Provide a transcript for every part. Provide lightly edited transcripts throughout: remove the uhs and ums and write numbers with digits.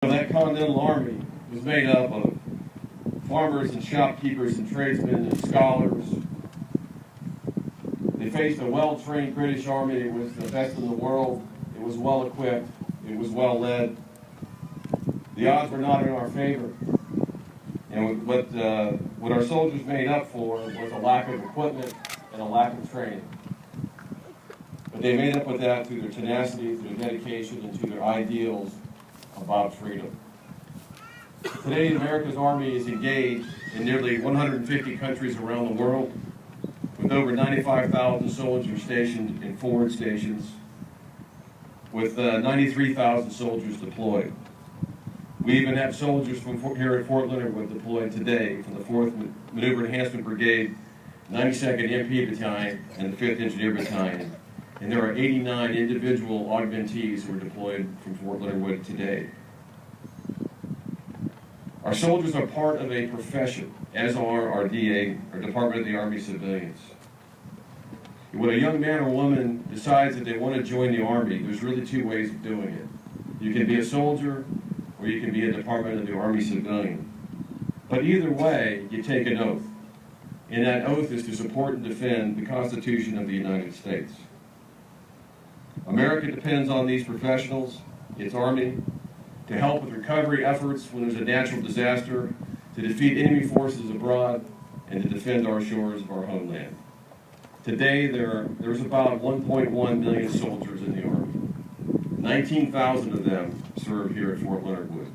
That Continental Army was made up of farmers and shopkeepers and tradesmen and scholars. They faced a well-trained British army. It was the best in the world. It was well-equipped. It was well-led. The odds were not in our favor. And what our soldiers made up for was a lack of equipment and a lack of training. But they made up with that through their tenacity, through their dedication, and through their ideals about freedom. Today, America's Army is engaged in nearly 150 countries around the world, with over 95,000 soldiers stationed in forward stations, with 93,000 soldiers deployed. We even have soldiers from here at Fort Leonard Wood deployed today from the 4th Maneuver Enhancement Brigade, 92nd MP Battalion, and the 5th Engineer Battalion. And there are 89 individual augmentees who are deployed from Fort Leonard Wood today. Our soldiers are part of a profession, as are our DA, our Department of the Army civilians. When a young man or woman decides that they want to join the Army, there's really two ways of doing it. You can be a soldier, or you can be a Department of the Army civilian. But either way, you take an oath. And that oath is to support and defend the Constitution of the United States. America depends on these professionals, its Army, to help with recovery efforts when there's a natural disaster, to defeat enemy forces abroad, and to defend our shores of our homeland. Today, there's about 1.1 million soldiers in the Army. 19,000 of them serve here at Fort Leonard Wood.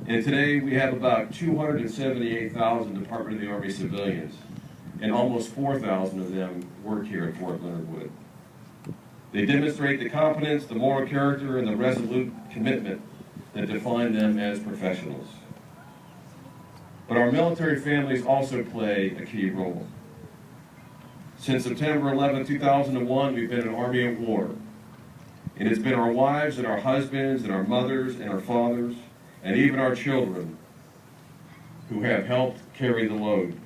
And today, we have about 278,000 Department of the Army civilians, and almost 4,000 of them work here at Fort Leonard Wood. They demonstrate the competence, the moral character, and the resolute commitment that define them as professionals. But our military families also play a key role. Since September 11, 2001, we've been an army at war. And it's been our wives and our husbands and our mothers and our fathers and even our children who have helped carry the load.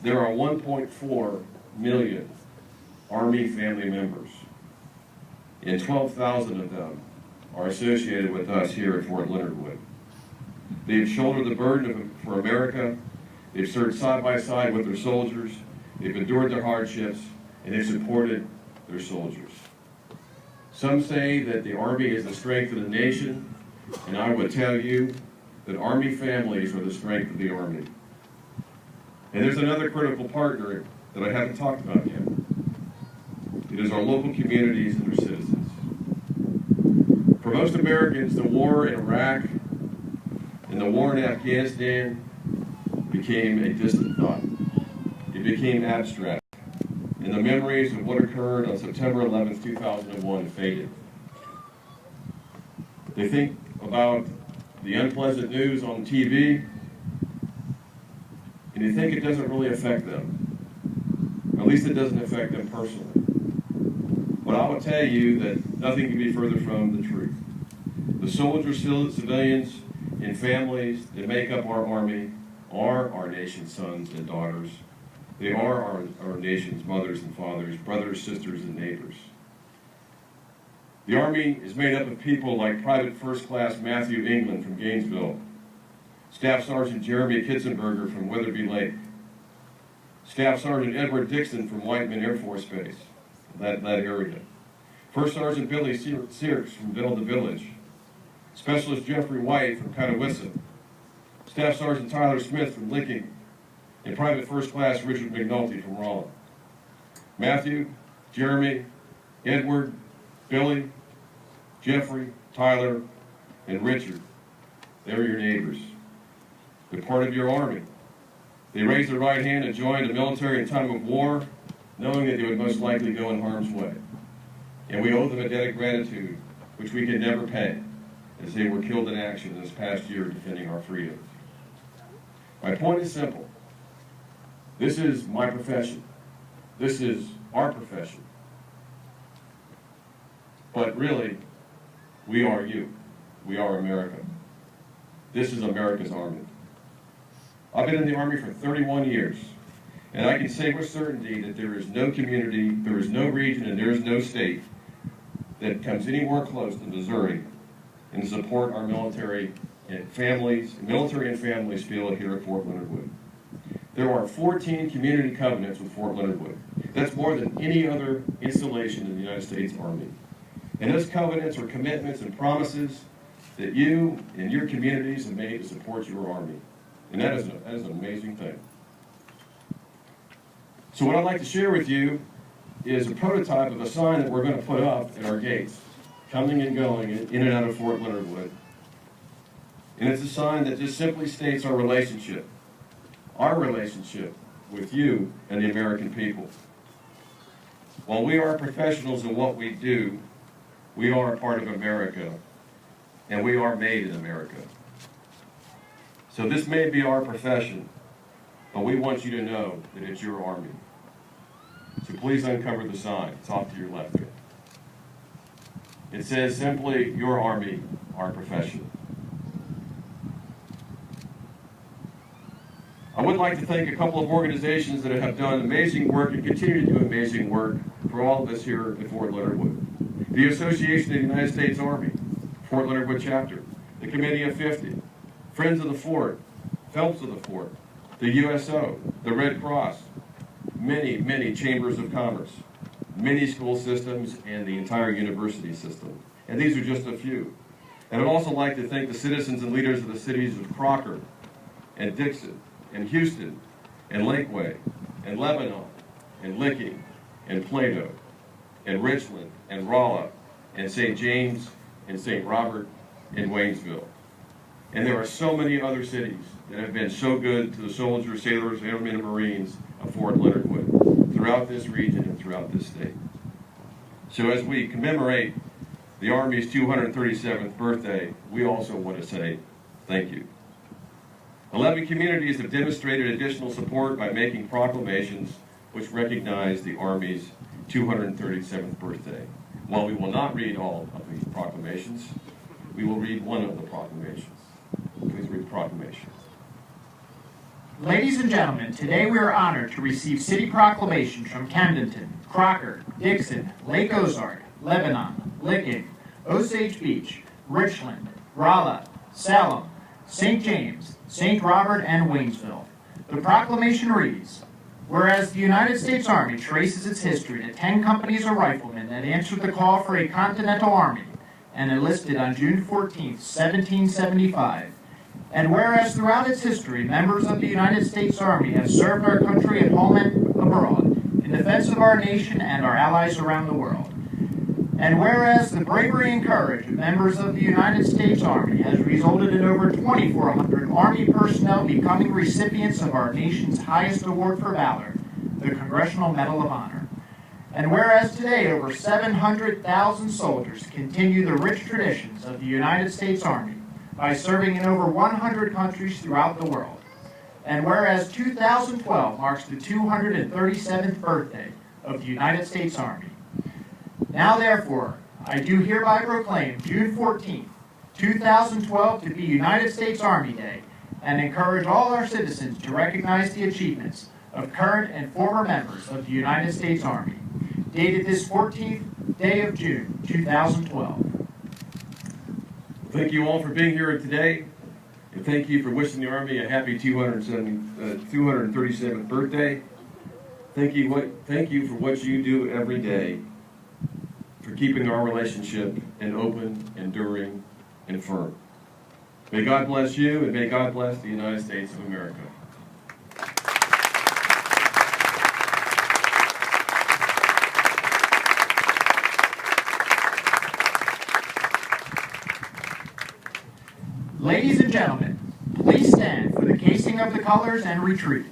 There are 1.4 million Army family members, and 12,000 of them are associated with us here at Fort Leonard Wood. They've shouldered the burden for America. They've served side by side with their soldiers. They've endured their hardships, and they've supported their soldiers. Some say that the Army is the strength of the nation, and I would tell you that Army families are the strength of the Army. And there's another critical partner that I haven't talked about yet. It is our local communities and their citizens. For most Americans, the war in Iraq and the war in Afghanistan became a distant thought. It became abstract, and the memories of what occurred on September 11, 2001 faded. They think about the unpleasant news on TV, and they think it doesn't really affect them. At least it doesn't affect them personally. But I will tell you that nothing can be further from the truth. The soldiers, civilians, and families that make up our Army are our nation's sons and daughters. They are our nation's mothers and fathers, brothers, sisters, and neighbors. The Army is made up of people like Private First Class Matthew England from Gainesville, Staff Sergeant Jeremy Kitzenberger from Weatherby Lake, Staff Sergeant Edward Dixon from Whiteman Air Force Base, that area, First Sergeant Billy Searks from Delta Village, Specialist Jeffrey White from Catawissa, Staff Sergeant Tyler Smith from Licking, and Private First Class Richard McNulty from Rolla. Matthew, Jeremy, Edward, Billy, Jeffrey, Tyler, and Richard, they're your neighbors. They're part of your Army. They raised their right hand and joined the military in time of war, knowing that they would most likely go in harm's way. And we owe them a debt of gratitude, which we can never pay, as they were killed in action this past year defending our freedom. My point is simple. This is my profession. This is our profession. But really, we are you. We are America. This is America's Army. I've been in the Army for 31 years, and I can say with certainty that there is no community, there is no region, and there is no state that comes anywhere close to Missouri and the support our military and families feel here at Fort Leonard Wood. There are 14 community covenants with Fort Leonard Wood. That's more than any other installation in the United States Army. And those covenants are commitments and promises that you and your communities have made to support your Army. And that is an amazing thing. So what I'd like to share with you is a prototype of a sign that we're going to put up at our gates, coming and going in and out of Fort Leonard Wood. And it's a sign that just simply states our relationship with you and the American people. While we are professionals in what we do, we are a part of America, and we are made in America. So this may be our profession, but we want you to know that it's your Army. So please uncover the sign. It's off to your left here. It says simply, your Army, our profession. I would like to thank a couple of organizations that have done amazing work and continue to do amazing work for all of us here at Fort Leonard Wood. The Association of the United States Army, Fort Leonard Wood Chapter, the Committee of 50, Friends of the Fort, Phelps of the Fort, the USO, the Red Cross, many chambers of commerce, many school systems, and the entire university system. And these are just a few. And I'd also like to thank the citizens and leaders of the cities of Crocker and Dixon and Houston and Lakeway and Lebanon and Licking and Plato and Richland and Rolla and St. James and St. Robert and Waynesville. And there are so many other cities that have been so good to the soldiers, sailors, airmen, and Marines of Fort Leonard Wood throughout this region and throughout this state. So as we commemorate the Army's 237th birthday, we also want to say thank you. 11 communities have demonstrated additional support by making proclamations which recognize the Army's 237th birthday. While we will not read all of these proclamations, we will read one of the proclamations. Please read the proclamation. Ladies and gentlemen, today we are honored to receive city proclamations from Camdenton, Crocker, Dixon, Lake Ozark, Lebanon, Licking, Osage Beach, Richland, Rolla, Salem, St. James, St. Robert, and Waynesville. The proclamation reads, whereas the United States Army traces its history to 10 companies of riflemen that answered the call for a Continental Army and enlisted on June 14, 1775, and whereas throughout its history, members of the United States Army have served our country at home and abroad in defense of our nation and our allies around the world. And whereas the bravery and courage of members of the United States Army has resulted in over 2,400 Army personnel becoming recipients of our nation's highest award for valor, the Congressional Medal of Honor. And whereas today over 700,000 soldiers continue the rich traditions of the United States Army by serving in over 100 countries throughout the world. And whereas 2012 marks the 237th birthday of the United States Army. Now therefore, I do hereby proclaim June 14th, 2012 to be United States Army Day and encourage all our citizens to recognize the achievements of current and former members of the United States Army, dated this 14th day of June, 2012. Thank you all for being here today, and thank you for wishing the Army a happy 237th birthday. Thank you for what you do every day for keeping our relationship an open, enduring, and firm. May God bless you, and may God bless the United States of America. Ladies and gentlemen, please stand for the casing of the colors and retreat.